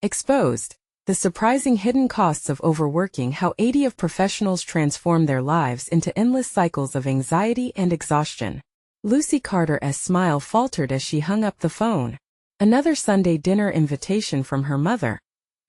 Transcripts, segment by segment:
Exposed. The surprising hidden costs of overworking, how 80 of professionals transform their lives into endless cycles of anxiety and exhaustion. Lucy Carter's smile faltered as she hung up the phone. Another Sunday dinner invitation from her mother.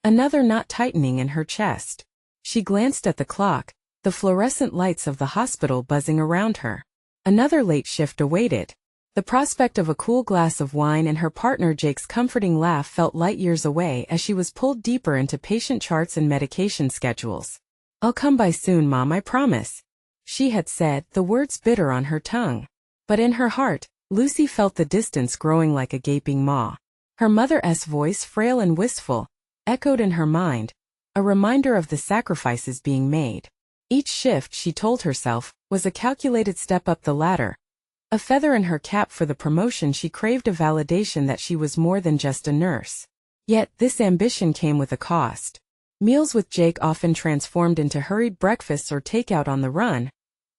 Another knot tightening in her chest. She glanced at the clock, the fluorescent lights of the hospital buzzing around her. Another late shift awaited. The prospect of a cool glass of wine and her partner Jake's comforting laugh felt light years away as she was pulled deeper into patient charts and medication schedules. "I'll come by soon, Mom, I promise," she had said, the words bitter on her tongue. But in her heart, Lucy felt the distance growing like a gaping maw. Her mother's voice, frail and wistful, echoed in her mind, a reminder of the sacrifices being made. Each shift, she told herself, was a calculated step up the ladder. A feather in her cap for the promotion. She craved a validation that she was more than just a nurse. Yet, this ambition came with a cost. Meals with Jake often transformed into hurried breakfasts or takeout on the run.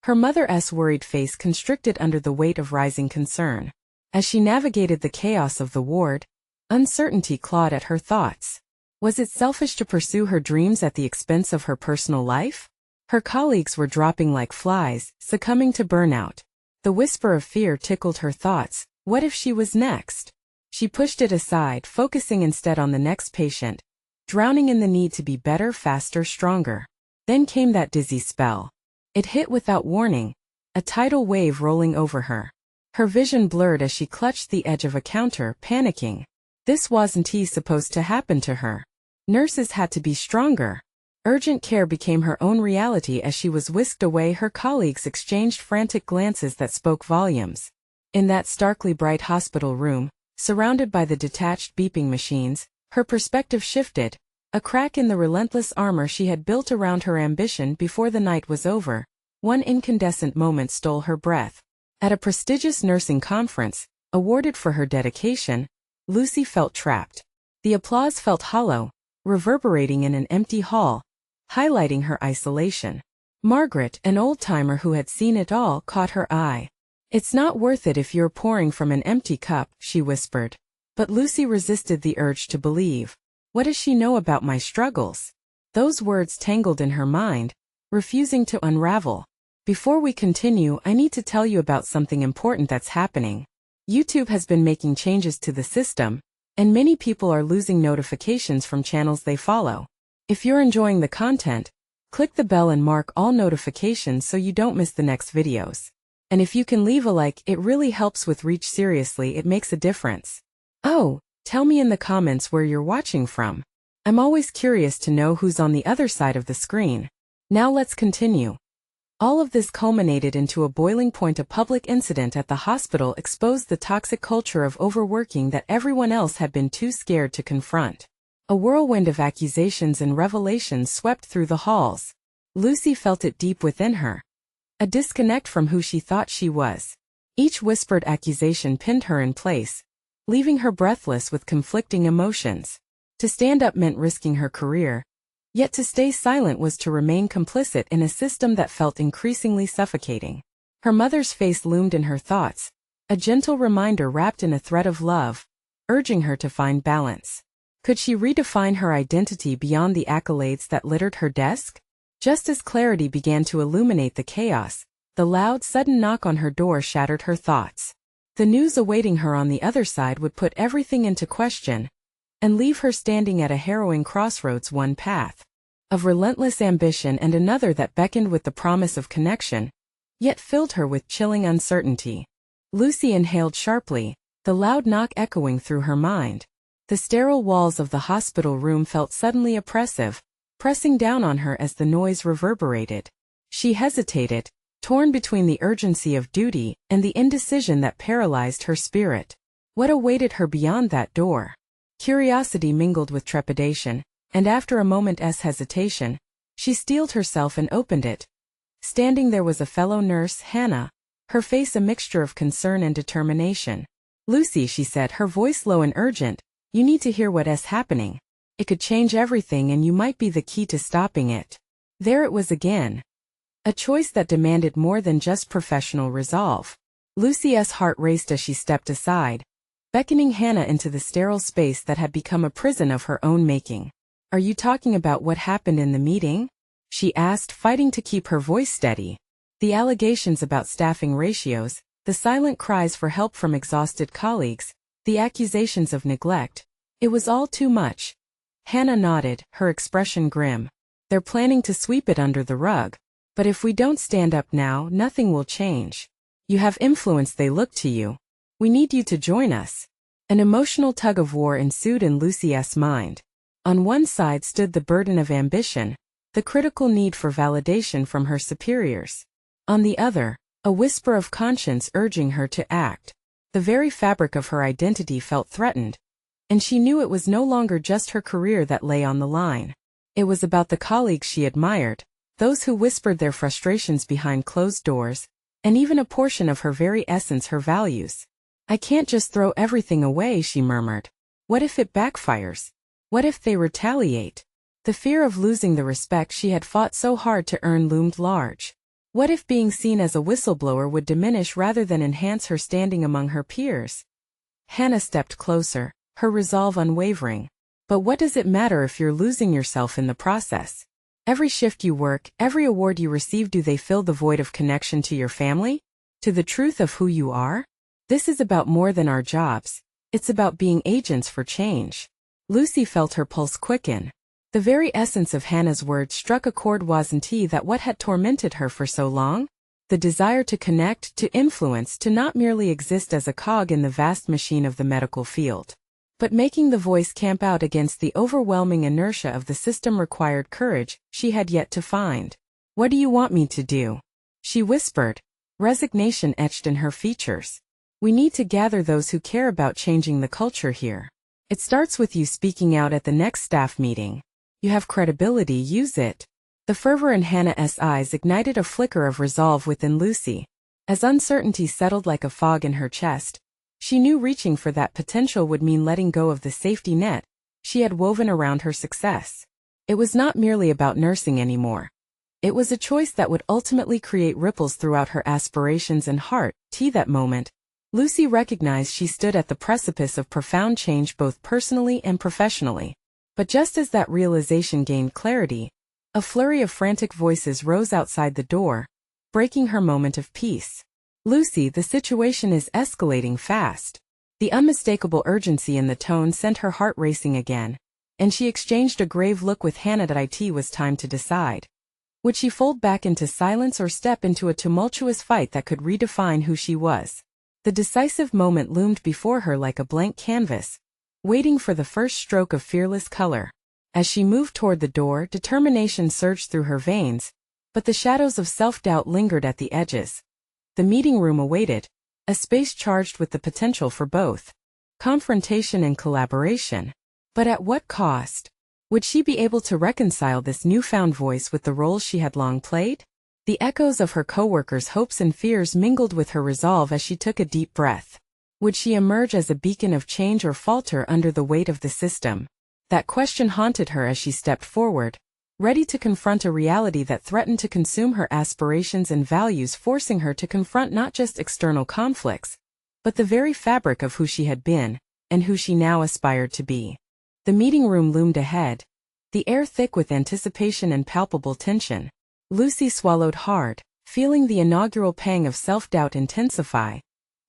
Her mother's worried face constricted under the weight of rising concern. As she navigated the chaos of the ward, uncertainty clawed at her thoughts. Was it selfish to pursue her dreams at the expense of her personal life? Her colleagues were dropping like flies, succumbing to burnout. The whisper of fear tickled her thoughts. What if she was next? She pushed it aside, focusing instead on the next patient, drowning in the need to be better, faster, stronger. Then came that dizzy spell. It hit without warning, a tidal wave rolling over her. Her vision blurred as she clutched the edge of a counter, panicking. This wasn't supposed to happen to her. Nurses had to be stronger. Urgent care became her own reality as she was whisked away. Her colleagues exchanged frantic glances that spoke volumes. In that starkly bright hospital room, surrounded by the detached beeping machines, her perspective shifted. A crack in the relentless armor she had built around her ambition before the night was over. One incandescent moment stole her breath. At a prestigious nursing conference, awarded for her dedication, Lucy felt trapped. The applause felt hollow, reverberating in an empty hall, highlighting her isolation. Margaret, an old-timer who had seen it all, caught her eye. "It's not worth it if you're pouring from an empty cup," she whispered. But Lucy resisted the urge to believe. What does she know about my struggles? Those words tangled in her mind, refusing to unravel. Before we continue, I need to tell you about something important that's happening. YouTube has been making changes to the system, and many people are losing notifications from channels they follow. If you're enjoying the content, click the bell and mark all notifications so you don't miss the next videos. And if you can leave a like, it really helps with reach. Seriously, it makes a difference. Oh, tell me in the comments where you're watching from. I'm always curious to know who's on the other side of the screen. Now let's continue. All of this culminated into a boiling point. A public incident at the hospital exposed the toxic culture of overworking that everyone else had been too scared to confront. A whirlwind of accusations and revelations swept through the halls. Lucy felt it deep within her. A disconnect from who she thought she was. Each whispered accusation pinned her in place, leaving her breathless with conflicting emotions. To stand up meant risking her career, yet to stay silent was to remain complicit in a system that felt increasingly suffocating. Her mother's face loomed in her thoughts, a gentle reminder wrapped in a thread of love, urging her to find balance. Could she redefine her identity beyond the accolades that littered her desk? Just as clarity began to illuminate the chaos, the loud, sudden knock on her door shattered her thoughts. The news awaiting her on the other side would put everything into question and leave her standing at a harrowing crossroads. One path of relentless ambition and another that beckoned with the promise of connection, yet filled her with chilling uncertainty. Lucy inhaled sharply, the loud knock echoing through her mind. The sterile walls of the hospital room felt suddenly oppressive, pressing down on her as the noise reverberated. She hesitated, torn between the urgency of duty and the indecision that paralyzed her spirit. What awaited her beyond that door? Curiosity mingled with trepidation, and after a moment's hesitation, she steeled herself and opened it. Standing there was a fellow nurse, Hannah, her face a mixture of concern and determination. "Lucy," she said, her voice low and urgent, "you need to hear what's happening. It could change everything and you might be the key to stopping it." There it was again. A choice that demanded more than just professional resolve. Lucy's heart raced as she stepped aside, beckoning Hannah into the sterile space that had become a prison of her own making. "Are you talking about what happened in the meeting?" she asked, fighting to keep her voice steady. The allegations about staffing ratios, the silent cries for help from exhausted colleagues, the accusations of neglect. It was all too much. Hannah nodded, her expression grim. "They're planning to sweep it under the rug. But if we don't stand up now, nothing will change. You have influence, they look to you. We need you to join us." An emotional tug-of-war ensued in Lucy's mind. On one side stood the burden of ambition, the critical need for validation from her superiors. On the other, a whisper of conscience urging her to act. The very fabric of her identity felt threatened, and she knew it was no longer just her career that lay on the line. It was about the colleagues she admired, those who whispered their frustrations behind closed doors, and even a portion of her very essence, her values. "I can't just throw everything away," she murmured. "What if it backfires? What if they retaliate?" The fear of losing the respect she had fought so hard to earn loomed large. What if being seen as a whistleblower would diminish rather than enhance her standing among her peers? Hannah stepped closer, her resolve unwavering. "But what does it matter if you're losing yourself in the process? Every shift you work, every award you receive, do they fill the void of connection to your family? To the truth of who you are? This is about more than our jobs. It's about being agents for change." Lucy felt her pulse quicken. The very essence of Hannah's words struck a chord. Wasn't that what had tormented her for so long? The desire to connect, to influence, to not merely exist as a cog in the vast machine of the medical field, but making the voice camp out against the overwhelming inertia of the system required courage she had yet to find. "What do you want me to do?" she whispered, resignation etched in her features. "We need to gather those who care about changing the culture here. It starts with you speaking out at the next staff meeting. You have credibility, use it." The fervor in Hannah's eyes ignited a flicker of resolve within Lucy. As uncertainty settled like a fog in her chest, she knew reaching for that potential would mean letting go of the safety net she had woven around her success. It was not merely about nursing anymore. It was a choice that would ultimately create ripples throughout her aspirations and heart. That moment, Lucy recognized she stood at the precipice of profound change both personally and professionally. But just as that realization gained clarity, a flurry of frantic voices rose outside the door, breaking her moment of peace. "Lucy, the situation is escalating fast." The unmistakable urgency in the tone sent her heart racing again, and she exchanged a grave look with Hannah. It was time to decide. Would she fold back into silence or step into a tumultuous fight that could redefine who she was? The decisive moment loomed before her like a blank canvas, waiting for the first stroke of fearless color. As she moved toward the door, determination surged through her veins, but the shadows of self-doubt lingered at the edges. The meeting room awaited, a space charged with the potential for both confrontation and collaboration. But at what cost? Would she be able to reconcile this newfound voice with the roles she had long played? The echoes of her coworkers' hopes and fears mingled with her resolve as she took a deep breath. Would she emerge as a beacon of change or falter under the weight of the system? That question haunted her as she stepped forward, ready to confront a reality that threatened to consume her aspirations and values, forcing her to confront not just external conflicts, but the very fabric of who she had been, and who she now aspired to be. The meeting room loomed ahead, the air thick with anticipation and palpable tension. Lucy swallowed hard, feeling the inaugural pang of self-doubt intensify.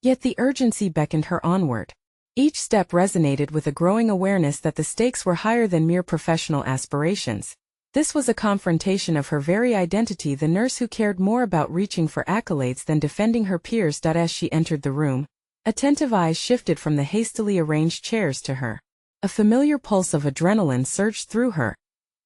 Yet the urgency beckoned her onward. Each step resonated with a growing awareness that the stakes were higher than mere professional aspirations. This was a confrontation of her very identity, the nurse who cared more about reaching for accolades than defending her peers. As she entered the room, attentive eyes shifted from the hastily arranged chairs to her. A familiar pulse of adrenaline surged through her,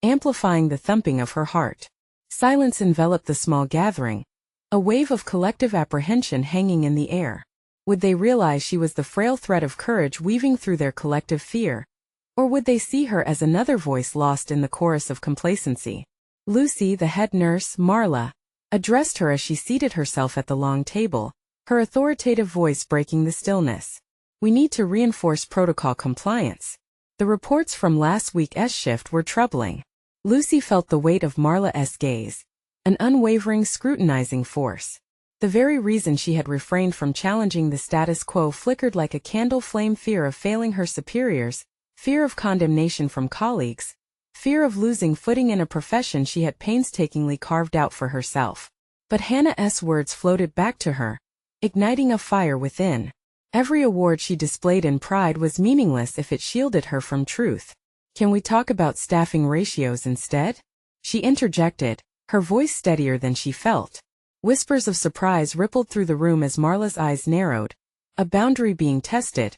amplifying the thumping of her heart. Silence enveloped the small gathering, a wave of collective apprehension hanging in the air. Would they realize she was the frail thread of courage weaving through their collective fear? Or would they see her as another voice lost in the chorus of complacency? Lucy, the head nurse, Marla, addressed her as she seated herself at the long table, her authoritative voice breaking the stillness. "We need to reinforce protocol compliance. The reports from last week's shift were troubling." Lucy felt the weight of Marla's gaze, an unwavering, scrutinizing force. The very reason she had refrained from challenging the status quo flickered like a candle flame: fear of failing her superiors, fear of condemnation from colleagues, fear of losing footing in a profession she had painstakingly carved out for herself. But Hannah's words floated back to her, igniting a fire within. Every award she displayed in pride was meaningless if it shielded her from truth. "Can we talk about staffing ratios instead?" she interjected, her voice steadier than she felt. Whispers of surprise rippled through the room as Marla's eyes narrowed, a boundary being tested,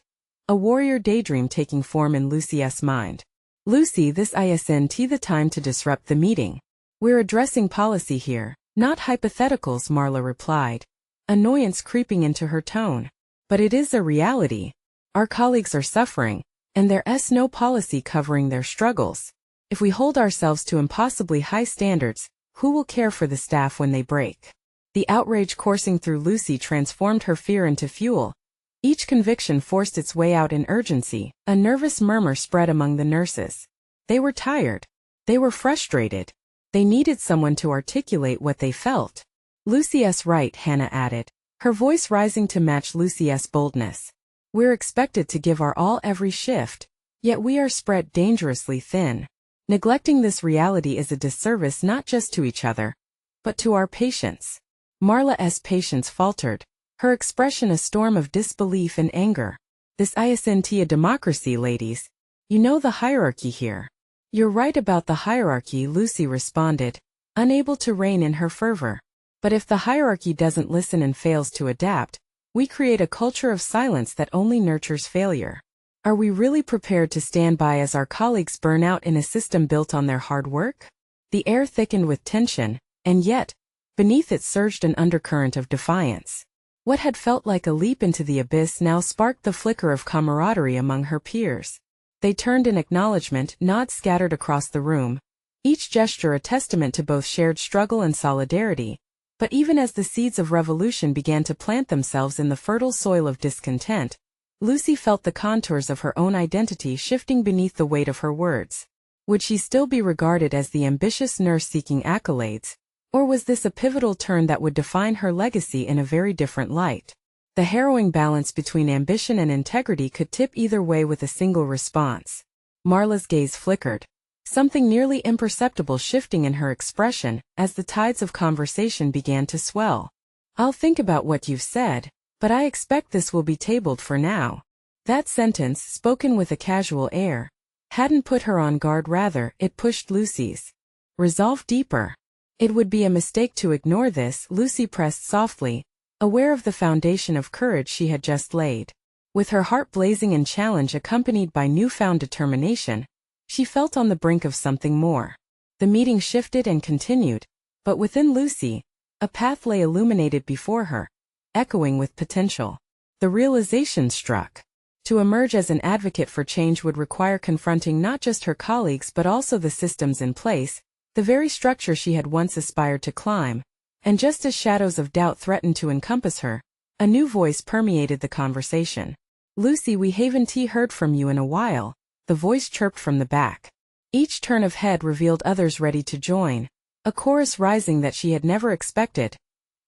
a warrior daydream taking form in Lucy's mind. "Lucy, this isn't the time to disrupt the meeting. We're addressing policy here, not hypotheticals," Marla replied, annoyance creeping into her tone. "But it is a reality. Our colleagues are suffering, and there's no policy covering their struggles. If we hold ourselves to impossibly high standards, who will care for the staff when they break?" The outrage coursing through Lucy transformed her fear into fuel. Each conviction forced its way out in urgency. A nervous murmur spread among the nurses. They were tired. They were frustrated. They needed someone to articulate what they felt. "Lucy's right," Hannah added, her voice rising to match Lucy's boldness. "We're expected to give our all every shift, yet we are spread dangerously thin. Neglecting this reality is a disservice not just to each other, but to our patients." Marla's patience faltered, her expression a storm of disbelief and anger. "This isn't a democracy, ladies. You know the hierarchy here." "You're right about the hierarchy," Lucy responded, unable to rein in her fervor. "But if the hierarchy doesn't listen and fails to adapt, we create a culture of silence that only nurtures failure. Are we really prepared to stand by as our colleagues burn out in a system built on their hard work?" The air thickened with tension, and yet, beneath it surged an undercurrent of defiance. What had felt like a leap into the abyss now sparked the flicker of camaraderie among her peers. They turned in acknowledgement, nods scattered across the room, each gesture a testament to both shared struggle and solidarity. But even as the seeds of revolution began to plant themselves in the fertile soil of discontent, Lucy felt the contours of her own identity shifting beneath the weight of her words. Would she still be regarded as the ambitious nurse seeking accolades? Or was this a pivotal turn that would define her legacy in a very different light? The harrowing balance between ambition and integrity could tip either way with a single response. Marla's gaze flickered, something nearly imperceptible shifting in her expression as the tides of conversation began to swell. "I'll think about what you've said, but I expect this will be tabled for now." That sentence, spoken with a casual air, hadn't put her on guard, rather, it pushed Lucy's resolve deeper. "It would be a mistake to ignore this," Lucy pressed softly, aware of the foundation of courage she had just laid. With her heart blazing in challenge accompanied by newfound determination, she felt on the brink of something more. The meeting shifted and continued, but within Lucy, a path lay illuminated before her, echoing with potential. The realization struck. To emerge as an advocate for change would require confronting not just her colleagues but also the systems in place, the very structure she had once aspired to climb. And just as shadows of doubt threatened to encompass her, a new voice permeated the conversation. "Lucy, we haven't heard from you in a while," the voice chirped from the back. Each turn of head revealed others ready to join, a chorus rising that she had never expected.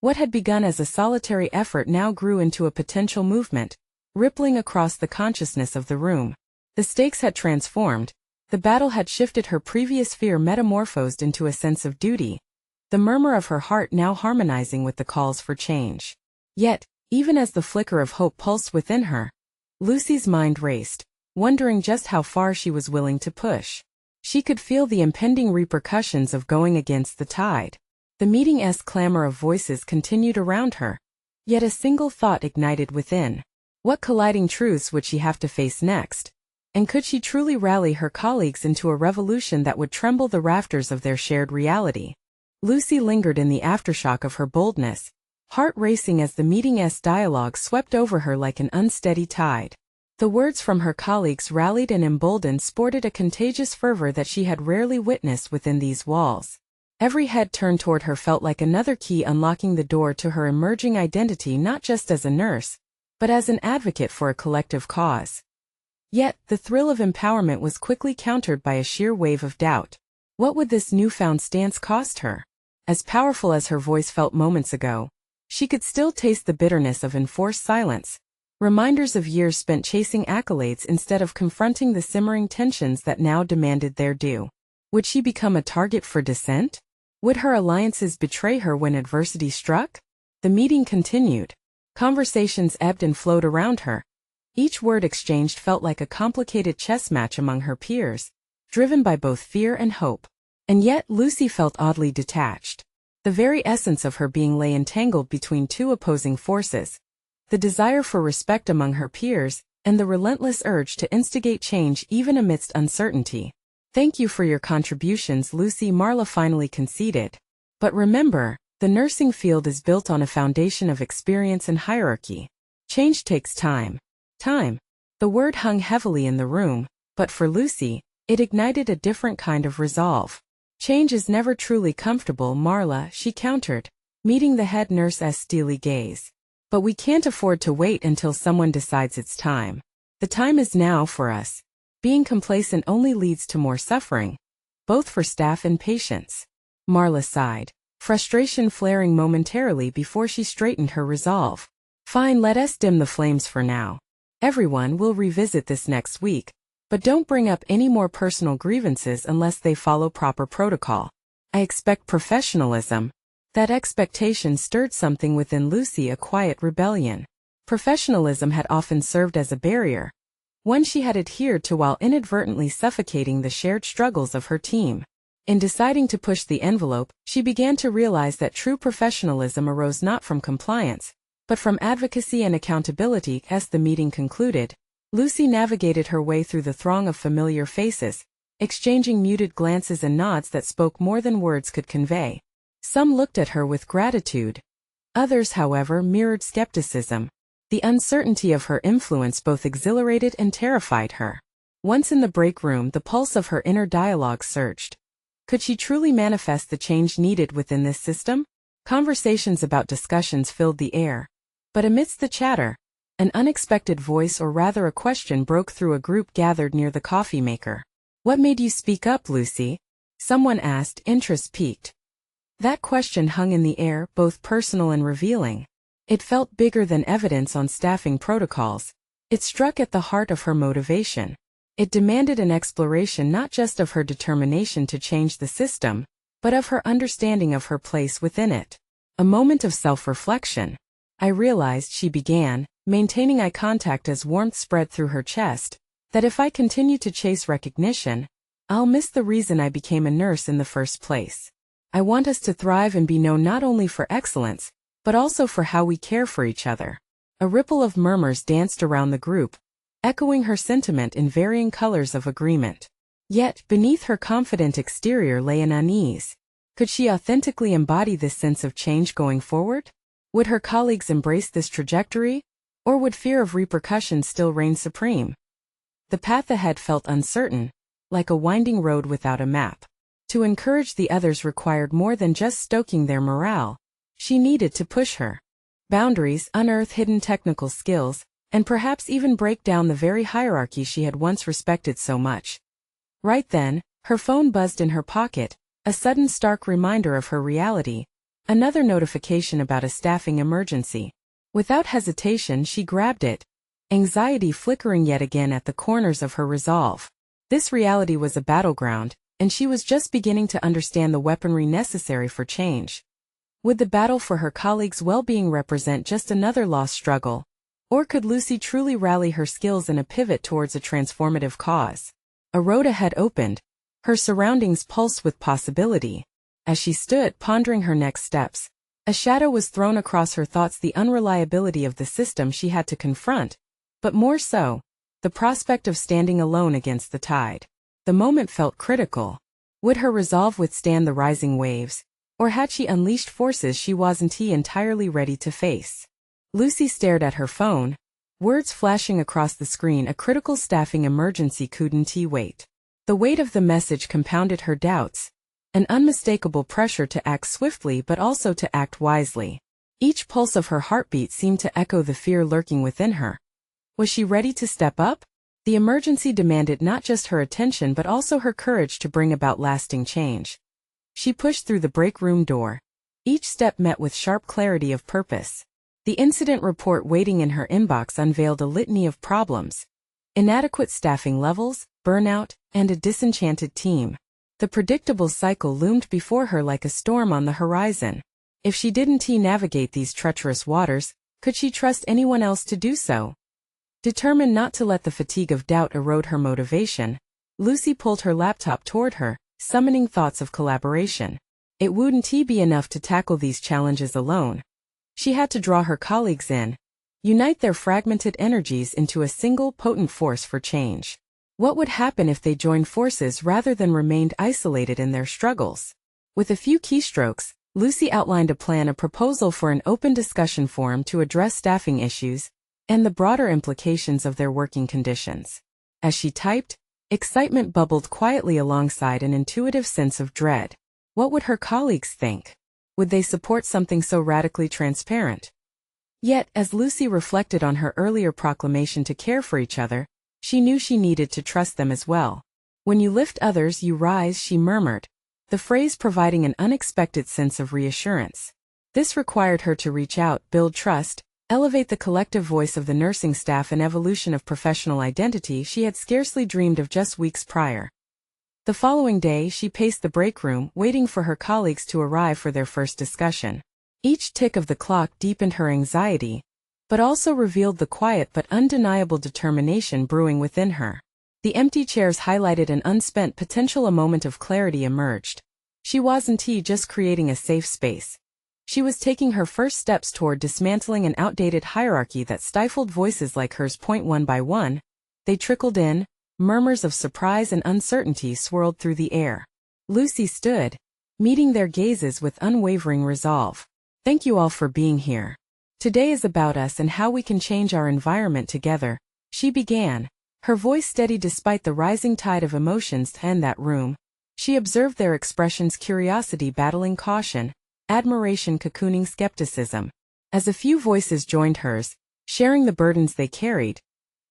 What had begun as a solitary effort now grew into a potential movement, rippling across the consciousness of the room. The stakes had transformed. The battle had shifted, her previous fear metamorphosed into a sense of duty, the murmur of her heart now harmonizing with the calls for change. Yet, even as the flicker of hope pulsed within her, Lucy's mind raced, wondering just how far she was willing to push. She could feel the impending repercussions of going against the tide. The meeting's clamor of voices continued around her, yet a single thought ignited within. What colliding truths would she have to face next? And could she truly rally her colleagues into a revolution that would tremble the rafters of their shared reality? Lucy lingered in the aftershock of her boldness, heart racing as the meeting's dialogue swept over her like an unsteady tide. The words from her colleagues, rallied and emboldened, sported a contagious fervor that she had rarely witnessed within these walls. Every head turned toward her felt like another key unlocking the door to her emerging identity, not just as a nurse, but as an advocate for a collective cause. Yet, the thrill of empowerment was quickly countered by a sheer wave of doubt. What would this newfound stance cost her? As powerful as her voice felt moments ago, She could still taste the bitterness of enforced silence, reminders of years spent chasing accolades instead of confronting the simmering tensions that now demanded their due. Would she become a target for dissent? Would her alliances betray her when adversity struck? The meeting continued. Conversations ebbed and flowed around her. Each word exchanged felt like a complicated chess match among her peers, driven by both fear and hope. And yet Lucy felt oddly detached. The very essence of her being lay entangled between two opposing forces: the desire for respect among her peers, and the relentless urge to instigate change even amidst uncertainty. "Thank you for your contributions, Lucy," Marla finally conceded. "But remember, the nursing field is built on a foundation of experience and hierarchy. Change takes time." Time. The word hung heavily in the room, but for Lucy, it ignited a different kind of resolve. "Change is never truly comfortable, Marla," she countered, meeting the head nurse's steely gaze. "But we can't afford to wait until someone decides it's time. The time is now for us. Being complacent only leads to more suffering, both for staff and patients." Marla sighed, frustration flaring momentarily before she straightened her resolve. "Fine, let us dim the flames for now. Everyone will revisit this next week, but don't bring up any more personal grievances unless they follow proper protocol. I expect professionalism." That expectation stirred something within Lucy, a quiet rebellion. Professionalism had often served as a barrier, one she had adhered to while inadvertently suffocating the shared struggles of her team. In deciding to push the envelope, she began to realize that true professionalism arose not from compliance, but from advocacy and accountability. As the meeting concluded, Lucy navigated her way through the throng of familiar faces, exchanging muted glances and nods that spoke more than words could convey. Some looked at her with gratitude. Others, however, mirrored skepticism. The uncertainty of her influence both exhilarated and terrified her. Once in the break room, the pulse of her inner dialogue surged. Could she truly manifest the change needed within this system? Conversations about discussions filled the air. But amidst the chatter, an unexpected voice, or rather a question, broke through a group gathered near the coffee maker. "What made you speak up, Lucy?" someone asked, interest piqued. That question hung in the air, both personal and revealing. It felt bigger than evidence on staffing protocols. It struck at the heart of her motivation. It demanded an exploration not just of her determination to change the system, but of her understanding of her place within it. A moment of self-reflection. "I realized," she began, maintaining eye contact as warmth spread through her chest, "that if I continue to chase recognition, I'll miss the reason I became a nurse in the first place. I want us to thrive and be known not only for excellence, but also for how we care for each other." A ripple of murmurs danced around the group, echoing her sentiment in varying colors of agreement. Yet, beneath her confident exterior lay an unease. Could she authentically embody this sense of change going forward? Would her colleagues embrace this trajectory? Or would fear of repercussions still reign supreme? The path ahead felt uncertain, like a winding road without a map. To encourage the others required more than just stoking their morale. She needed to push her boundaries, unearth hidden technical skills, and perhaps even break down the very hierarchy she had once respected so much. Right then, her phone buzzed in her pocket, a sudden stark reminder of her reality, another notification about a staffing emergency. Without hesitation, she grabbed it, anxiety flickering yet again at the corners of her resolve. This reality was a battleground, and she was just beginning to understand the weaponry necessary for change. Would the battle for her colleagues' well-being represent just another lost struggle? Or could Lucy truly rally her skills in a pivot towards a transformative cause? A road ahead opened, her surroundings pulsed with possibility. As she stood pondering her next steps, a shadow was thrown across her thoughts, the unreliability of the system she had to confront, but more so, the prospect of standing alone against the tide. The moment felt critical. Would her resolve withstand the rising waves, or had she unleashed forces she wasn't entirely ready to face? Lucy stared at her phone, words flashing across the screen. A critical staffing emergency, couldn't wait. The weight of the message compounded her doubts, an unmistakable pressure to act swiftly but also to act wisely. Each pulse of her heartbeat seemed to echo the fear lurking within her. Was she ready to step up? The emergency demanded not just her attention but also her courage to bring about lasting change. She pushed through the break room door, each step met with sharp clarity of purpose. The incident report waiting in her inbox unveiled a litany of problems: inadequate staffing levels, burnout, and a disenchanted team. The predictable cycle loomed before her like a storm on the horizon. If she didn't navigate these treacherous waters, could she trust anyone else to do so? Determined not to let the fatigue of doubt erode her motivation, Lucy pulled her laptop toward her, summoning thoughts of collaboration. It wouldn't be enough to tackle these challenges alone. She had to draw her colleagues in, unite their fragmented energies into a single potent force for change. What would happen if they joined forces rather than remained isolated in their struggles? With a few keystrokes, Lucy outlined a proposal for an open discussion forum to address staffing issues and the broader implications of their working conditions. As she typed, excitement bubbled quietly alongside an intuitive sense of dread. What would her colleagues think? Would they support something so radically transparent? Yet, as Lucy reflected on her earlier proclamation to care for each other, she knew she needed to trust them as well. "When you lift others, you rise," she murmured, the phrase providing an unexpected sense of reassurance. This required her to reach out, build trust, elevate the collective voice of the nursing staff, an evolution of professional identity she had scarcely dreamed of just weeks prior. The following day, she paced the break room, waiting for her colleagues to arrive for their first discussion. Each tick of the clock deepened her anxiety, but also revealed the quiet but undeniable determination brewing within her. The empty chairs highlighted an unspent potential. A moment of clarity emerged. She wasn't just creating a safe space. She was taking her first steps toward dismantling an outdated hierarchy that stifled voices like hers. One by one, they trickled in, murmurs of surprise and uncertainty swirled through the air. Lucy stood, meeting their gazes with unwavering resolve. "Thank you all for being here. Today is about us and how we can change our environment together," she began, her voice steady despite the rising tide of emotions in that room. She observed their expressions: curiosity battling caution, admiration cocooning skepticism. As a few voices joined hers, sharing the burdens they carried,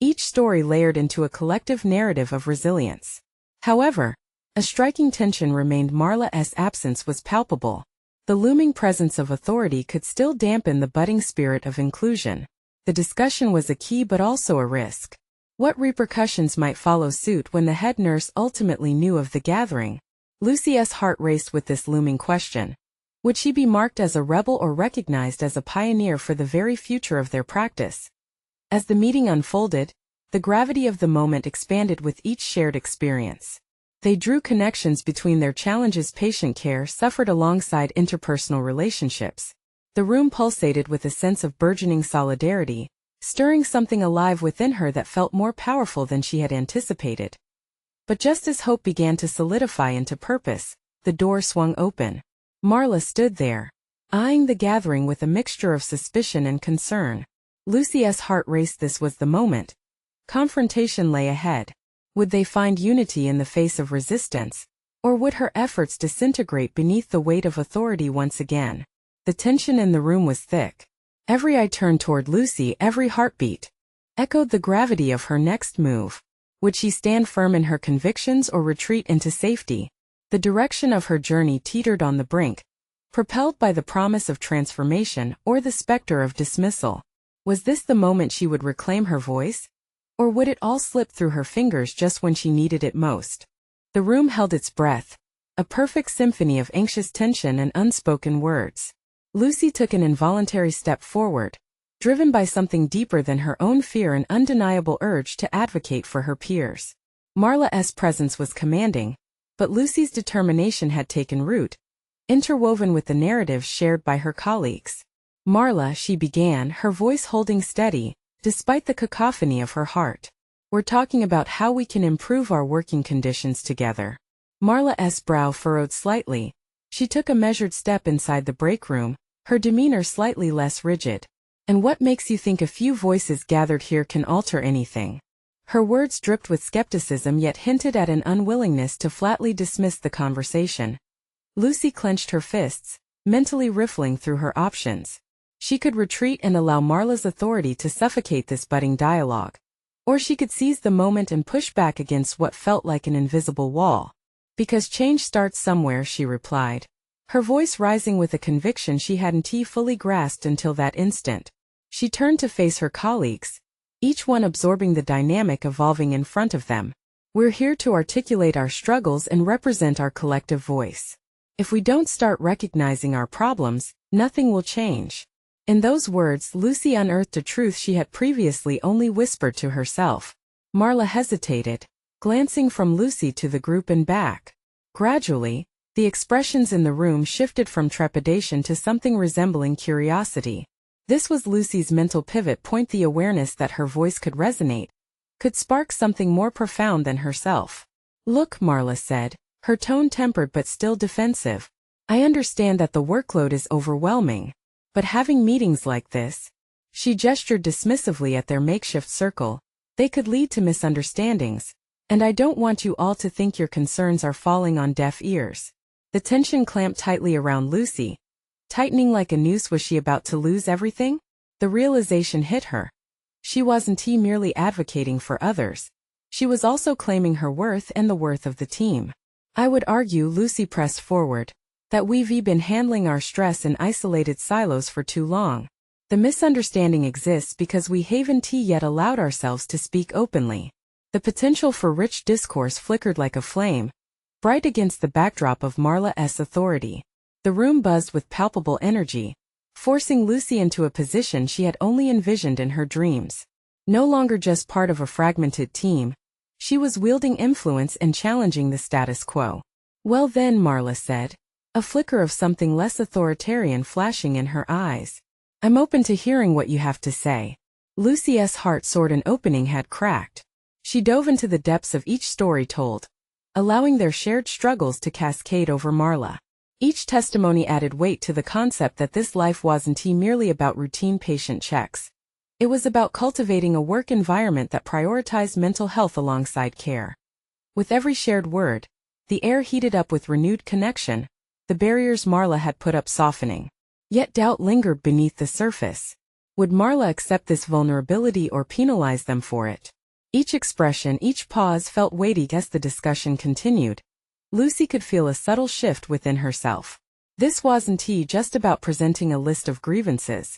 each story layered into a collective narrative of resilience. However, a striking tension remained. Marla's absence was palpable. The looming presence of authority could still dampen the budding spirit of inclusion. The discussion was a key but also a risk. What repercussions might follow suit when the head nurse ultimately knew of the gathering? Lucy's heart raced with this looming question. Would she be marked as a rebel or recognized as a pioneer for the very future of their practice? As the meeting unfolded, the gravity of the moment expanded with each shared experience. They drew connections between their challenges. Patient care suffered alongside interpersonal relationships. The room pulsated with a sense of burgeoning solidarity, stirring something alive within her that felt more powerful than she had anticipated. But just as hope began to solidify into purpose, the door swung open. Marla stood there, eyeing the gathering with a mixture of suspicion and concern. Lucy's heart raced. This was the moment. Confrontation lay ahead. Would they find unity in the face of resistance, or would her efforts disintegrate beneath the weight of authority once again? The tension in the room was thick. Every eye turned toward Lucy, every heartbeat echoed the gravity of her next move. Would she stand firm in her convictions or retreat into safety? The direction of her journey teetered on the brink, propelled by the promise of transformation or the specter of dismissal. Was this the moment she would reclaim her voice? Or would it all slip through her fingers just when she needed it most? The room held its breath, a perfect symphony of anxious tension and unspoken words. Lucy took an involuntary step forward, driven by something deeper than her own fear, an undeniable urge to advocate for her peers. Marla's presence was commanding, but Lucy's determination had taken root, interwoven with the narratives shared by her colleagues. "Marla," she began, her voice holding steady, despite the cacophony of her heart. "We're talking about how we can improve our working conditions together." Marla's brow furrowed slightly. She took a measured step inside the break room, her demeanor slightly less rigid. "And what makes you think a few voices gathered here can alter anything?" Her words dripped with skepticism yet hinted at an unwillingness to flatly dismiss the conversation. Lucy clenched her fists, mentally riffling through her options. She could retreat and allow Marla's authority to suffocate this budding dialogue. Or she could seize the moment and push back against what felt like an invisible wall. "Because change starts somewhere," she replied, her voice rising with a conviction she hadn't fully grasped until that instant. She turned to face her colleagues, each one absorbing the dynamic evolving in front of them. We're here to articulate our struggles and represent our collective voice. If we don't start recognizing our problems, nothing will change. In those words, Lucy unearthed a truth she had previously only whispered to herself. Marla hesitated, glancing from Lucy to the group and back. Gradually, the expressions in the room shifted from trepidation to something resembling curiosity. This was Lucy's mental pivot point, the awareness that her voice could resonate, could spark something more profound than herself. "Look," Marla said, her tone tempered but still defensive. "I understand that the workload is overwhelming. But having meetings like this," she gestured dismissively at their makeshift circle, "they could lead to misunderstandings, and I don't want you all to think your concerns are falling on deaf ears." The tension clamped tightly around Lucy, tightening like a noose. Was she about to lose everything? The realization hit her. She wasn't merely advocating for others. She was also claiming her worth and the worth of the team. "I would argue," Lucy pressed forward, "that we've been handling our stress in isolated silos for too long. The misunderstanding exists because we haven't yet allowed ourselves to speak openly." The potential for rich discourse flickered like a flame, bright against the backdrop of Marla's authority. The room buzzed with palpable energy, forcing Lucy into a position she had only envisioned in her dreams. No longer just part of a fragmented team, she was wielding influence and challenging the status quo. "Well then," Marla said, a flicker of something less authoritarian flashing in her eyes, "I'm open to hearing what you have to say." Lucy's heart soared. An opening had cracked. She dove into the depths of each story told, allowing their shared struggles to cascade over Marla. Each testimony added weight to the concept that this life wasn't merely about routine patient checks. It was about cultivating a work environment that prioritized mental health alongside care. With every shared word, the air heated up with renewed connection, the barriers Marla had put up softening. Yet doubt lingered beneath the surface. Would Marla accept this vulnerability or penalize them for it? Each expression, each pause felt weighty as the discussion continued. Lucy could feel a subtle shift within herself. This wasn't just about presenting a list of grievances.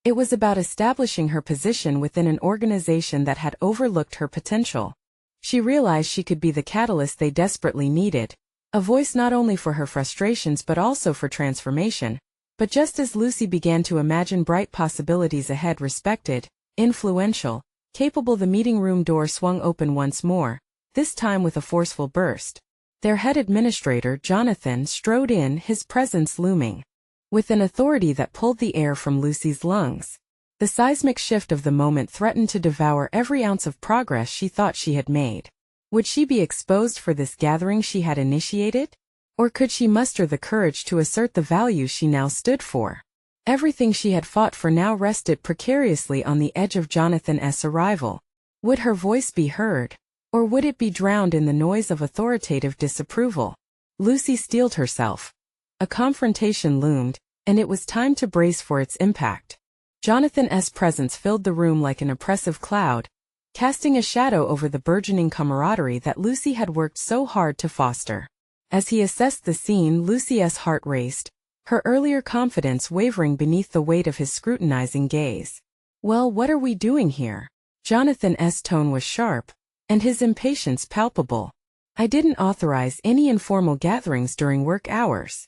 It was about establishing her position within an organization that had overlooked her potential. She realized she could be the catalyst they desperately needed, a voice not only for her frustrations but also for transformation. But just as Lucy began to imagine bright possibilities ahead, respected, influential, capable, the meeting room door swung open once more, this time with a forceful burst. Their head administrator, Jonathan, strode in, his presence looming with an authority that pulled the air from Lucy's lungs. The seismic shift of the moment threatened to devour every ounce of progress she thought she had made. Would she be exposed for this gathering she had initiated? Or could she muster the courage to assert the values she now stood for? Everything she had fought for now rested precariously on the edge of Jonathan's arrival. Would her voice be heard? Or would it be drowned in the noise of authoritative disapproval? Lucy steeled herself. A confrontation loomed, and it was time to brace for its impact. Jonathan's presence filled the room like an oppressive cloud, casting a shadow over the burgeoning camaraderie that Lucy had worked so hard to foster. As he assessed the scene, Lucy's heart raced, her earlier confidence wavering beneath the weight of his scrutinizing gaze. "Well, what are we doing here?" Jonathan's tone was sharp, and his impatience palpable. "I didn't authorize any informal gatherings during work hours."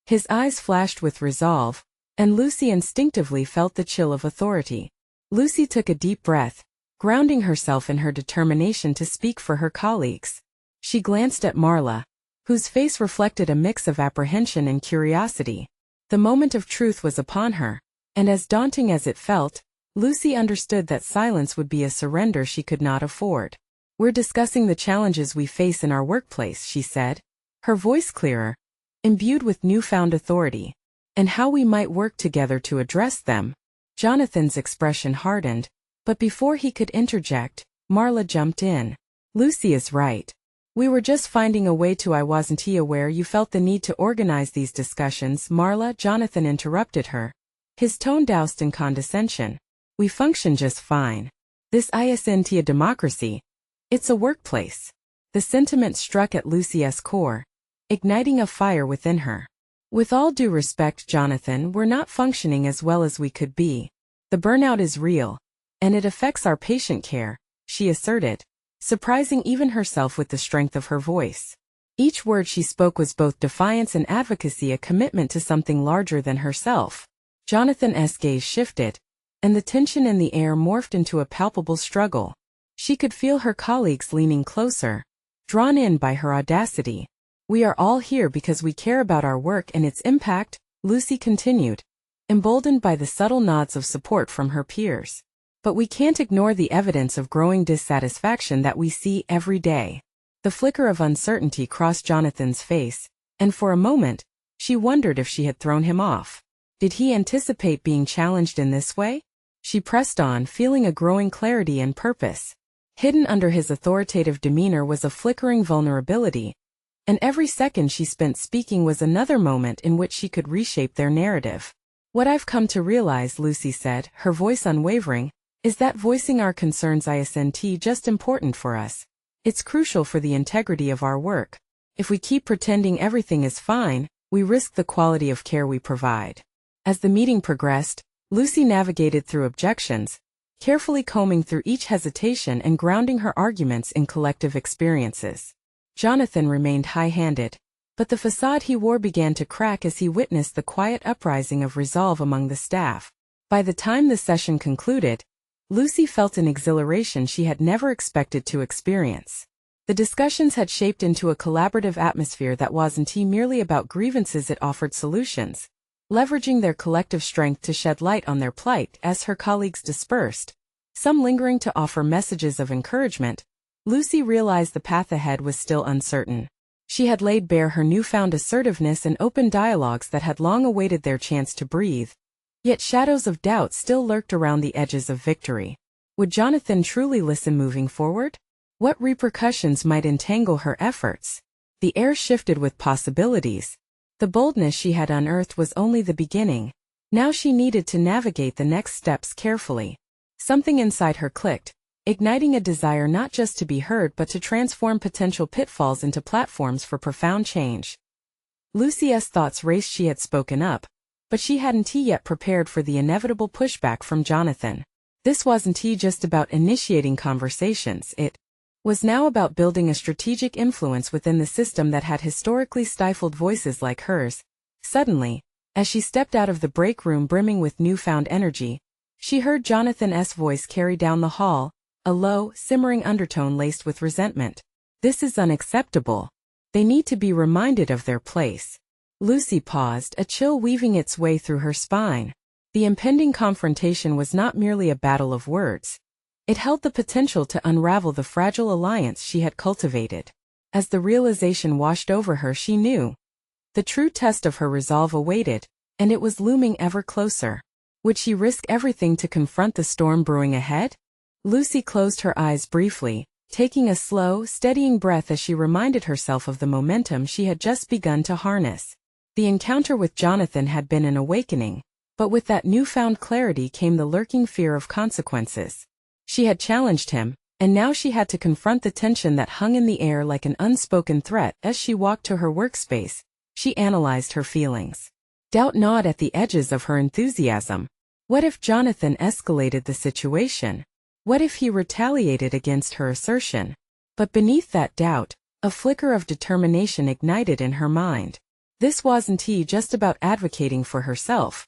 His eyes flashed with resolve, and Lucy instinctively felt the chill of authority. Lucy took a deep breath, grounding herself in her determination to speak for her colleagues. She glanced at Marla, whose face reflected a mix of apprehension and curiosity. The moment of truth was upon her, and as daunting as it felt, Lucy understood that silence would be a surrender she could not afford. "We're discussing the challenges we face in our workplace," she said, her voice clearer, imbued with newfound authority, "and how we might work together to address them." Jonathan's expression hardened, but before he could interject, Marla jumped in. "Lucy is right. We were just finding a way to. I wasn't aware you felt the need to organize these discussions." "Marla," Jonathan interrupted her, his tone doused in condescension. "We function just fine. This isn't a democracy. It's a workplace." The sentiment struck at Lucy's core, igniting a fire within her. With all due respect, Jonathan, we're not functioning as well as we could be. The burnout is real, and it affects our patient care, she asserted, surprising even herself with the strength of her voice. Each word she spoke was both defiance and advocacy, a commitment to something larger than herself. Jonathan's gaze shifted, and the tension in the air morphed into a palpable struggle. She could feel her colleagues leaning closer, drawn in by her audacity. We are all here because we care about our work and its impact, Lucy continued, emboldened by the subtle nods of support from her peers. But we can't ignore the evidence of growing dissatisfaction that we see every day. The flicker of uncertainty crossed Jonathan's face, and for a moment, she wondered if she had thrown him off. Did he anticipate being challenged in this way? She pressed on, feeling a growing clarity and purpose. Hidden under his authoritative demeanor was a flickering vulnerability, and every second she spent speaking was another moment in which she could reshape their narrative. What I've come to realize, Lucy said, her voice unwavering, is that voicing our concerns isn't just important for us. It's crucial for the integrity of our work. If we keep pretending everything is fine, we risk the quality of care we provide. As the meeting progressed, Lucy navigated through objections, carefully combing through each hesitation and grounding her arguments in collective experiences. Jonathan remained high-handed, but the facade he wore began to crack as he witnessed the quiet uprising of resolve among the staff. By the time the session concluded, Lucy felt an exhilaration she had never expected to experience. The discussions had shaped into a collaborative atmosphere that wasn't merely about grievances, it offered solutions, leveraging their collective strength to shed light on their plight. As her colleagues dispersed, some lingering to offer messages of encouragement, Lucy realized the path ahead was still uncertain. She had laid bare her newfound assertiveness and open dialogues that had long awaited their chance to breathe. Yet shadows of doubt still lurked around the edges of victory. Would Jonathan truly listen moving forward? What repercussions might entangle her efforts? The air shifted with possibilities. The boldness she had unearthed was only the beginning. Now she needed to navigate the next steps carefully. Something inside her clicked, igniting a desire not just to be heard but to transform potential pitfalls into platforms for profound change. Lucy's thoughts raced. She had spoken up, but she hadn't yet prepared for the inevitable pushback from Jonathan. This wasn't just about initiating conversations, it was now about building a strategic influence within the system that had historically stifled voices like hers. Suddenly, as she stepped out of the break room brimming with newfound energy, she heard Jonathan's voice carry down the hall, a low, simmering undertone laced with resentment. This is unacceptable. They need to be reminded of their place. Lucy paused, a chill weaving its way through her spine. The impending confrontation was not merely a battle of words. It held the potential to unravel the fragile alliance she had cultivated. As the realization washed over her, she knew the true test of her resolve awaited, and it was looming ever closer. Would she risk everything to confront the storm brewing ahead? Lucy closed her eyes briefly, taking a slow, steadying breath as she reminded herself of the momentum she had just begun to harness. The encounter with Jonathan had been an awakening, but with that newfound clarity came the lurking fear of consequences. She had challenged him, and now she had to confront the tension that hung in the air like an unspoken threat. As she walked to her workspace, she analyzed her feelings. Doubt gnawed at the edges of her enthusiasm. What if Jonathan escalated the situation? What if he retaliated against her assertion? But beneath that doubt, a flicker of determination ignited in her mind. This wasn't just about advocating for herself.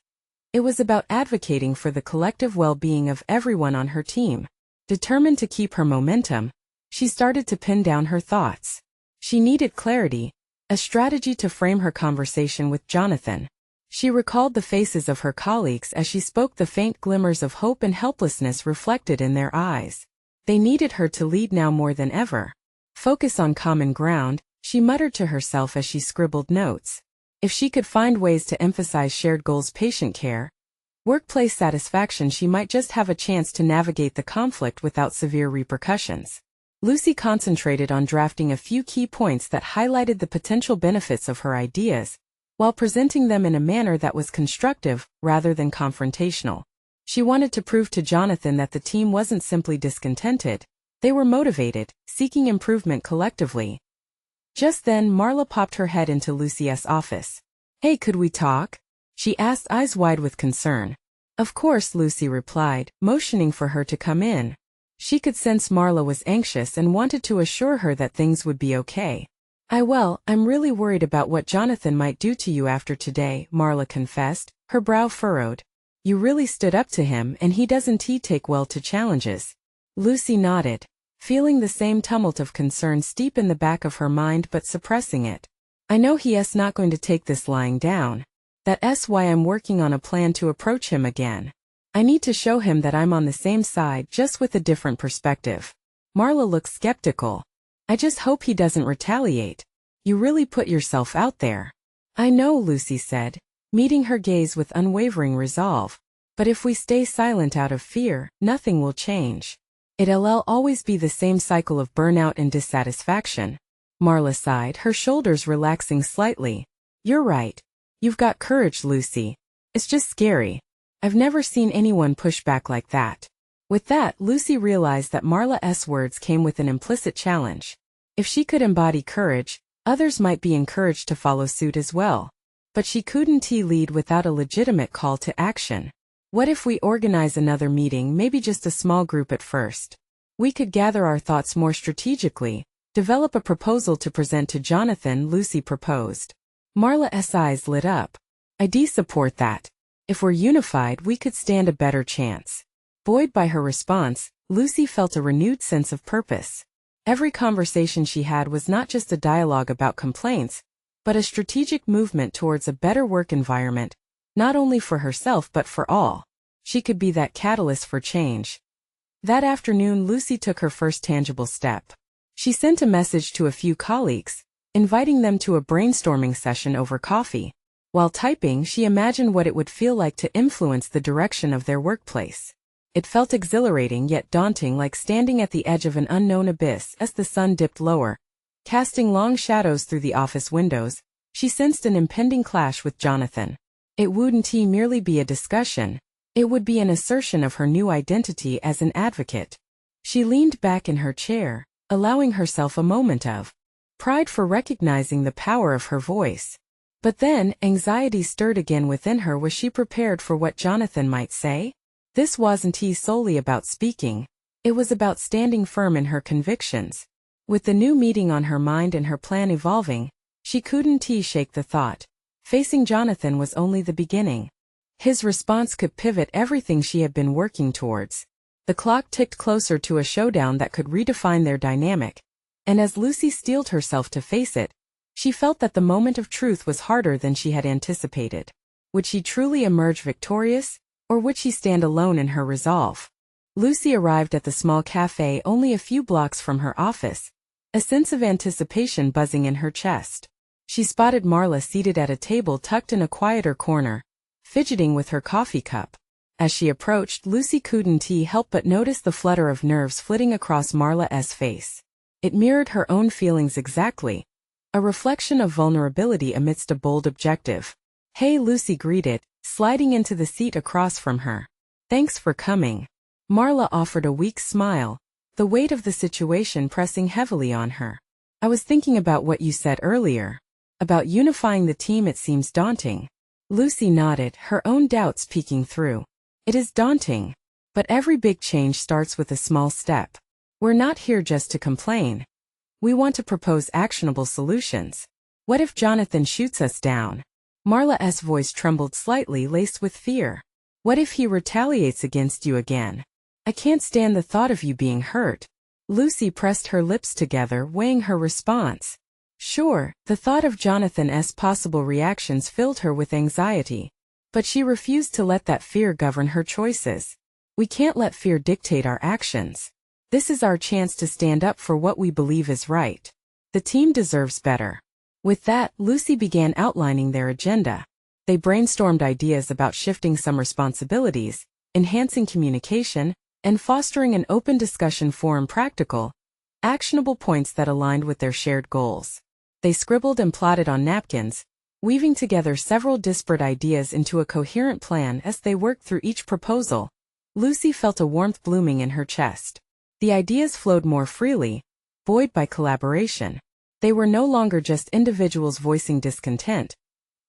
It was about advocating for the collective well-being of everyone on her team. Determined to keep her momentum, she started to pin down her thoughts. She needed clarity, a strategy to frame her conversation with Jonathan. She recalled the faces of her colleagues as she spoke, the faint glimmers of hope and helplessness reflected in their eyes. They needed her to lead now more than ever. Focus on common ground, she muttered to herself as she scribbled notes. If she could find ways to emphasize shared goals, patient care, workplace satisfaction, she might just have a chance to navigate the conflict without severe repercussions. Lucy concentrated on drafting a few key points that highlighted the potential benefits of her ideas, while presenting them in a manner that was constructive rather than confrontational. She wanted to prove to Jonathan that the team wasn't simply discontented, they were motivated, seeking improvement collectively. Just then, Marla popped her head into Lucy's office. Hey, could we talk? She asked, eyes wide with concern. Of course, Lucy replied, motioning for her to come in. She could sense Marla was anxious and wanted to assure her that things would be okay. I'm really worried about what Jonathan might do to you after today, Marla confessed, her brow furrowed. You really stood up to him and he doesn't take well to challenges. Lucy nodded, feeling the same tumult of concern steep in the back of her mind but suppressing it. I know he's not going to take this lying down. That's why I'm working on a plan to approach him again. I need to show him that I'm on the same side, just with a different perspective. Marla looked skeptical. I just hope he doesn't retaliate. You really put yourself out there. I know, Lucy said, meeting her gaze with unwavering resolve. But if we stay silent out of fear, nothing will change. It'll always be the same cycle of burnout and dissatisfaction. Marla sighed, her shoulders relaxing slightly. You're right. You've got courage, Lucy. It's just scary. I've never seen anyone push back like that. With that, Lucy realized that Marla's words came with an implicit challenge. If she could embody courage, others might be encouraged to follow suit as well. But she couldn't lead without a legitimate call to action. What if we organize another meeting, maybe just a small group at first? We could gather our thoughts more strategically, develop a proposal to present to Jonathan, Lucy proposed. Marla's eyes lit up. I support that. If we're unified, we could stand a better chance. Buoyed by her response, Lucy felt a renewed sense of purpose. Every conversation she had was not just a dialogue about complaints, but a strategic movement towards a better work environment, not only for herself but for all. She could be that catalyst for change. That afternoon, Lucy took her first tangible step. She sent a message to a few colleagues, inviting them to a brainstorming session over coffee. While typing, she imagined what it would feel like to influence the direction of their workplace. It felt exhilarating yet daunting, like standing at the edge of an unknown abyss as the sun dipped lower. Casting long shadows through the office windows, she sensed an impending clash with Jonathan. It wouldn't merely be a discussion, it would be an assertion of her new identity as an advocate. She leaned back in her chair, allowing herself a moment of pride for recognizing the power of her voice. But then, anxiety stirred again within her. Was she prepared for what Jonathan might say? This wasn't solely about speaking, it was about standing firm in her convictions. With the new meeting on her mind and her plan evolving, she couldn't shake the thought. Facing Jonathan was only the beginning. His response could pivot everything she had been working towards. The clock ticked closer to a showdown that could redefine their dynamic. And as Lucy steeled herself to face it, she felt that the moment of truth was harder than she had anticipated. Would she truly emerge victorious, or would she stand alone in her resolve? Lucy arrived at the small cafe only a few blocks from her office, a sense of anticipation buzzing in her chest. She spotted Marla seated at a table tucked in a quieter corner, fidgeting with her coffee cup. As she approached, Lucy couldn't help but notice the flutter of nerves flitting across Marla's face. It mirrored her own feelings exactly, a reflection of vulnerability amidst a bold objective. Hey, Lucy greeted, sliding into the seat across from her. Thanks for coming. Marla offered a weak smile, the weight of the situation pressing heavily on her. I was thinking about what you said earlier. About unifying the team. It seems daunting. Lucy nodded, her own doubts peeking through. It is daunting. But every big change starts with a small step. We're not here just to complain. We want to propose actionable solutions. What if Jonathan shoots us down? Marla's voice trembled slightly, laced with fear. What if he retaliates against you again? I can't stand the thought of you being hurt. Lucy pressed her lips together, weighing her response. Sure, the thought of Jonathan's possible reactions filled her with anxiety. But she refused to let that fear govern her choices. We can't let fear dictate our actions. This is our chance to stand up for what we believe is right. The team deserves better. With that, Lucy began outlining their agenda. They brainstormed ideas about shifting some responsibilities, enhancing communication, and fostering an open discussion forum. Practical, actionable points that aligned with their shared goals. They scribbled and plotted on napkins, weaving together several disparate ideas into a coherent plan. As they worked through each proposal, Lucy felt a warmth blooming in her chest. The ideas flowed more freely, buoyed by collaboration. They were no longer just individuals voicing discontent,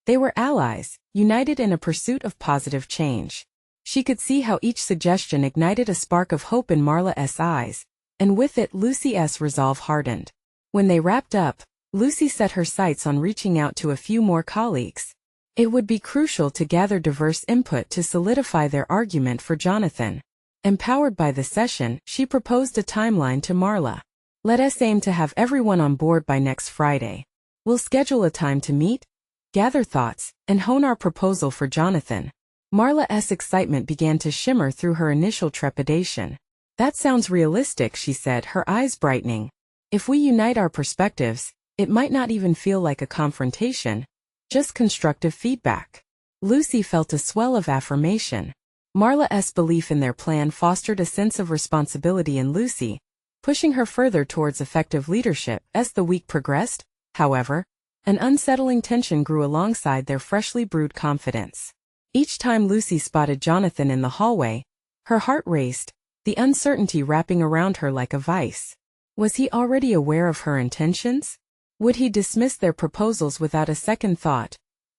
They were allies, united in a pursuit of positive change. She could see how each suggestion ignited a spark of hope in Marla's eyes, and with it Lucy's resolve hardened. When they wrapped up, Lucy set her sights on reaching out to a few more colleagues. It would be crucial to gather diverse input to solidify their argument for Jonathan. Empowered by the session, she proposed a timeline to Marla. Let us aim to have everyone on board by next Friday. We'll schedule a time to meet, gather thoughts, and hone our proposal for Jonathan. Marla's excitement began to shimmer through her initial trepidation. That sounds realistic, she said, her eyes brightening. If we unite our perspectives, it might not even feel like a confrontation, just constructive feedback. Lucy felt a swell of affirmation. Marla's belief in their plan fostered a sense of responsibility in Lucy, pushing her further towards effective leadership. As the week progressed, however, an unsettling tension grew alongside their freshly brewed confidence. Each time Lucy spotted Jonathan in the hallway, her heart raced, the uncertainty wrapping around her like a vice. Was he already aware of her intentions? Would he dismiss their proposals without a second thought?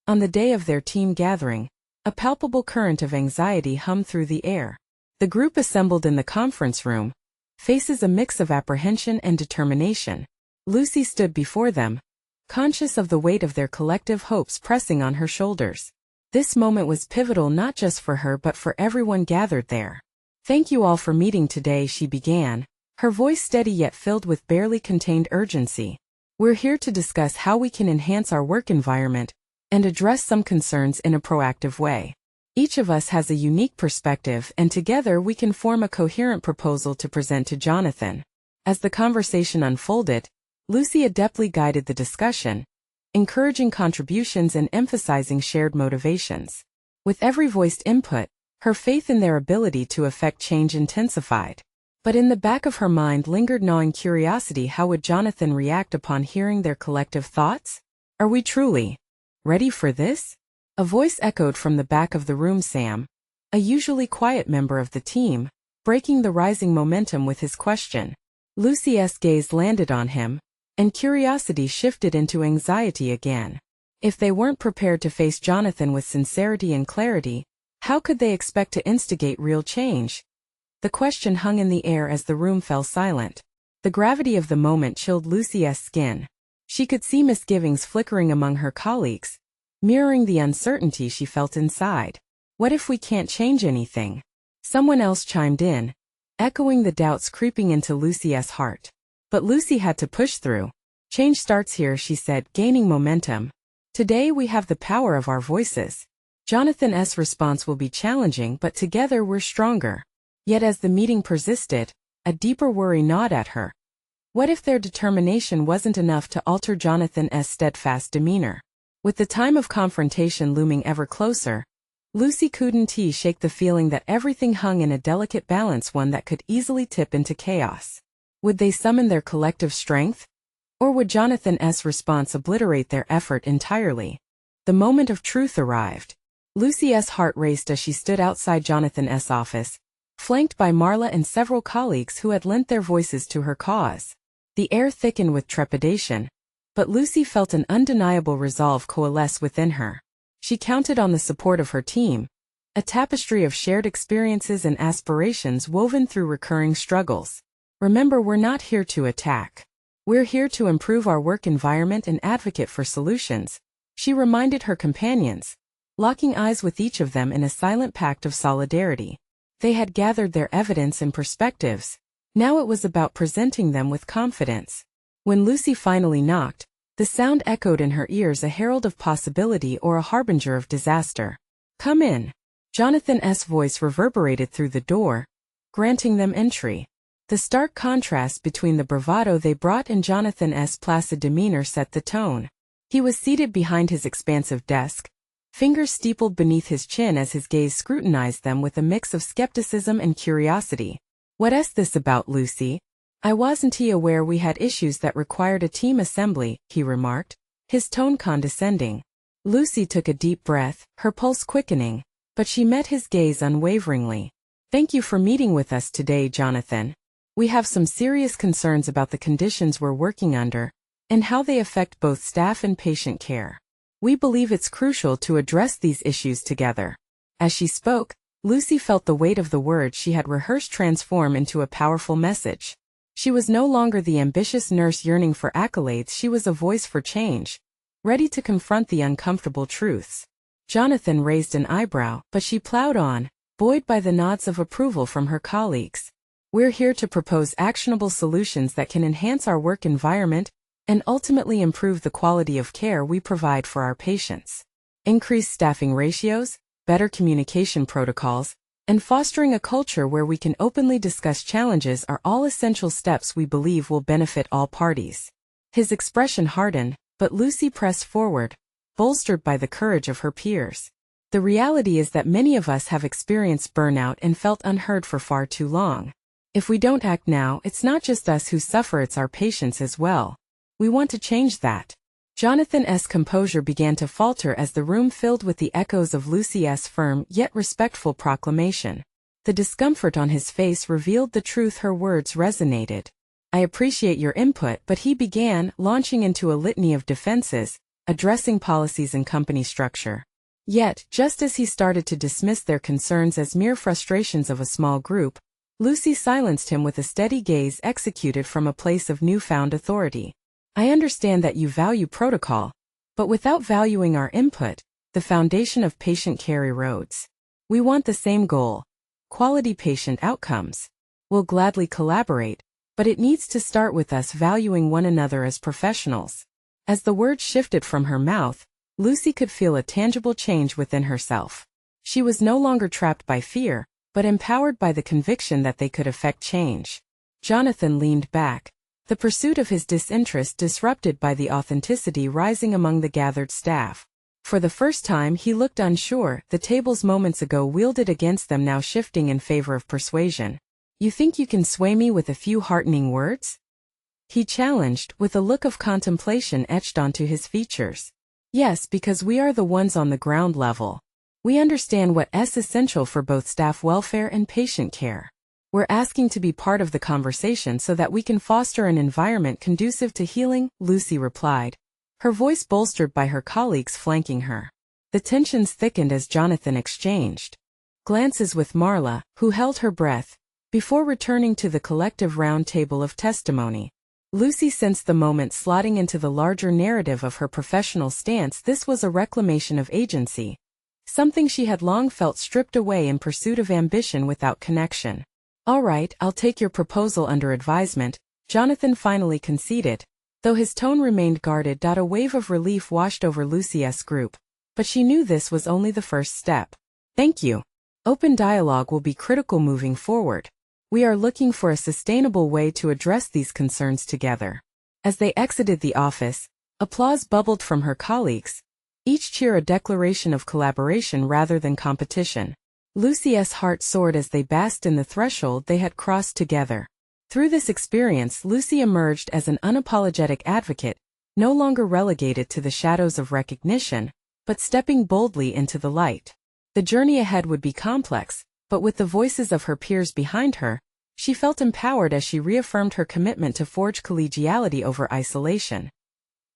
On the day of their team gathering, a palpable current of anxiety hummed through the air. The group assembled in the conference room, faces a mix of apprehension and determination. Lucy stood before them, conscious of the weight of their collective hopes pressing on her shoulders. This moment was pivotal not just for her but for everyone gathered there. Thank you all for meeting today, she began, her voice steady yet filled with barely contained urgency. We're here to discuss how we can enhance our work environment and address some concerns in a proactive way. Each of us has a unique perspective, and together we can form a coherent proposal to present to Jonathan. As the conversation unfolded, Lucy adeptly guided the discussion, encouraging contributions and emphasizing shared motivations. With every voiced input, her faith in their ability to effect change intensified. But in the back of her mind lingered gnawing curiosity: how would Jonathan react upon hearing their collective thoughts? Are we truly ready for this? A voice echoed from the back of the room, Sam, a usually quiet member of the team, breaking the rising momentum with his question. Lucy's gaze landed on him, and curiosity shifted into anxiety again. If they weren't prepared to face Jonathan with sincerity and clarity, how could they expect to instigate real change? The question hung in the air as the room fell silent. The gravity of the moment chilled Lucy's skin. She could see misgivings flickering among her colleagues, mirroring the uncertainty she felt inside. What if we can't change anything? Someone else chimed in, echoing the doubts creeping into Lucy's heart. But Lucy had to push through. Change starts here, she said, gaining momentum. Today we have the power of our voices. Jonathan's response will be challenging, but together we're stronger. Yet as the meeting persisted, a deeper worry gnawed at her. What if their determination wasn't enough to alter Jonathan's steadfast demeanor? With the time of confrontation looming ever closer, Lucy couldn't shake the feeling that everything hung in a delicate balance, one that could easily tip into chaos. Would they summon their collective strength? Or would Jonathan's response obliterate their effort entirely? The moment of truth arrived. Lucy's heart raced as she stood outside Jonathan's office, flanked by Marla and several colleagues who had lent their voices to her cause. The air thickened with trepidation, but Lucy felt an undeniable resolve coalesce within her. She counted on the support of her team, a tapestry of shared experiences and aspirations woven through recurring struggles. Remember, we're not here to attack. We're here to improve our work environment and advocate for solutions, she reminded her companions, locking eyes with each of them in a silent pact of solidarity. They had gathered their evidence and perspectives. Now it was about presenting them with confidence. When Lucy finally knocked, the sound echoed in her ears, a herald of possibility or a harbinger of disaster. Come in. Jonathan's voice reverberated through the door, granting them entry. The stark contrast between the bravado they brought and Jonathan's placid demeanor set the tone. He was seated behind his expansive desk, fingers steepled beneath his chin as his gaze scrutinized them with a mix of skepticism and curiosity. What's this about, Lucy? I wasn't aware we had issues that required a team assembly, he remarked, his tone condescending. Lucy took a deep breath, her pulse quickening, but she met his gaze unwaveringly. Thank you for meeting with us today, Jonathan. We have some serious concerns about the conditions we're working under, and how they affect both staff and patient care. We believe it's crucial to address these issues together. As she spoke, Lucy felt the weight of the words she had rehearsed transform into a powerful message. She was no longer the ambitious nurse yearning for accolades, she was a voice for change, ready to confront the uncomfortable truths. Jonathan raised an eyebrow, but she plowed on, buoyed by the nods of approval from her colleagues. We're here to propose actionable solutions that can enhance our work environment and ultimately improve the quality of care we provide for our patients. Increased staffing ratios, better communication protocols, and fostering a culture where we can openly discuss challenges are all essential steps we believe will benefit all parties. His expression hardened, but Lucy pressed forward, bolstered by the courage of her peers. The reality is that many of us have experienced burnout and felt unheard for far too long. If we don't act now, it's not just us who suffer, it's our patients as well. We want to change that. Jonathan's composure began to falter as the room filled with the echoes of Lucy's firm yet respectful proclamation. The discomfort on his face revealed the truth her words resonated. I appreciate your input, but he began, launching into a litany of defenses, addressing policies and company structure. Yet, just as he started to dismiss their concerns as mere frustrations of a small group, Lucy silenced him with a steady gaze executed from a place of newfound authority. I understand that you value protocol, but without valuing our input, the foundation of patient care erodes. We want the same goal: quality patient outcomes. We'll gladly collaborate, but it needs to start with us valuing one another as professionals. As the words shifted from her mouth, Lucy could feel a tangible change within herself. She was no longer trapped by fear, but empowered by the conviction that they could affect change. Jonathan leaned back, the pursuit of his disinterest disrupted by the authenticity rising among the gathered staff. For the first time he looked unsure, the tables moments ago wielded against them now shifting in favor of persuasion. You think you can sway me with a few heartening words? He challenged, with a look of contemplation etched onto his features. Yes, because we are the ones on the ground level. We understand what's essential for both staff welfare and patient care. We're asking to be part of the conversation so that we can foster an environment conducive to healing, Lucy replied, her voice bolstered by her colleagues flanking her. The tensions thickened as Jonathan exchanged glances with Marla, who held her breath, before returning to the collective round table of testimony. Lucy sensed the moment slotting into the larger narrative of her professional stance. This was a reclamation of agency, something she had long felt stripped away in pursuit of ambition without connection. All right, I'll take your proposal under advisement, Jonathan finally conceded, though his tone remained guarded. A wave of relief washed over Lucy's group, but she knew this was only the first step. Thank you. Open dialogue will be critical moving forward. We are looking for a sustainable way to address these concerns together. As they exited the office, applause bubbled from her colleagues, each cheer a declaration of collaboration rather than competition. Lucy's heart soared as they basked in the threshold they had crossed together. Through this experience, Lucy emerged as an unapologetic advocate, no longer relegated to the shadows of recognition, but stepping boldly into the light. The journey ahead would be complex, but with the voices of her peers behind her, she felt empowered as she reaffirmed her commitment to forge collegiality over isolation.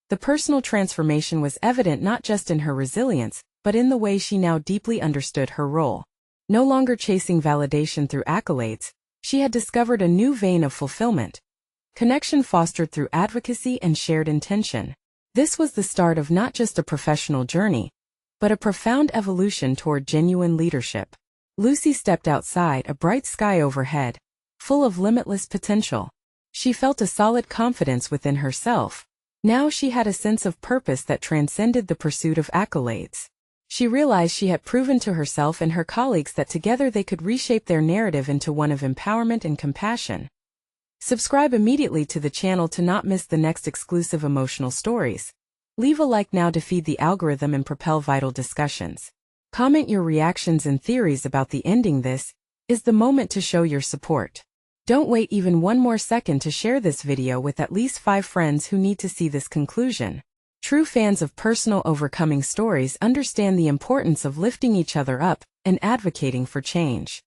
The personal transformation was evident not just in her resilience, but in the way she now deeply understood her role. No longer chasing validation through accolades, she had discovered a new vein of fulfillment, connection fostered through advocacy and shared intention. This was the start of not just a professional journey, but a profound evolution toward genuine leadership. Lucy stepped outside, a bright sky overhead, full of limitless potential. She felt a solid confidence within herself. Now she had a sense of purpose that transcended the pursuit of accolades. She realized she had proven to herself and her colleagues that together they could reshape their narrative into one of empowerment and compassion. Subscribe immediately to the channel to not miss the next exclusive emotional stories. Leave a like now to feed the algorithm and propel vital discussions. Comment your reactions and theories about the ending. This is the moment to show your support. Don't wait even one more second to share this video with at least 5 friends who need to see this conclusion. True fans of personal overcoming stories understand the importance of lifting each other up and advocating for change.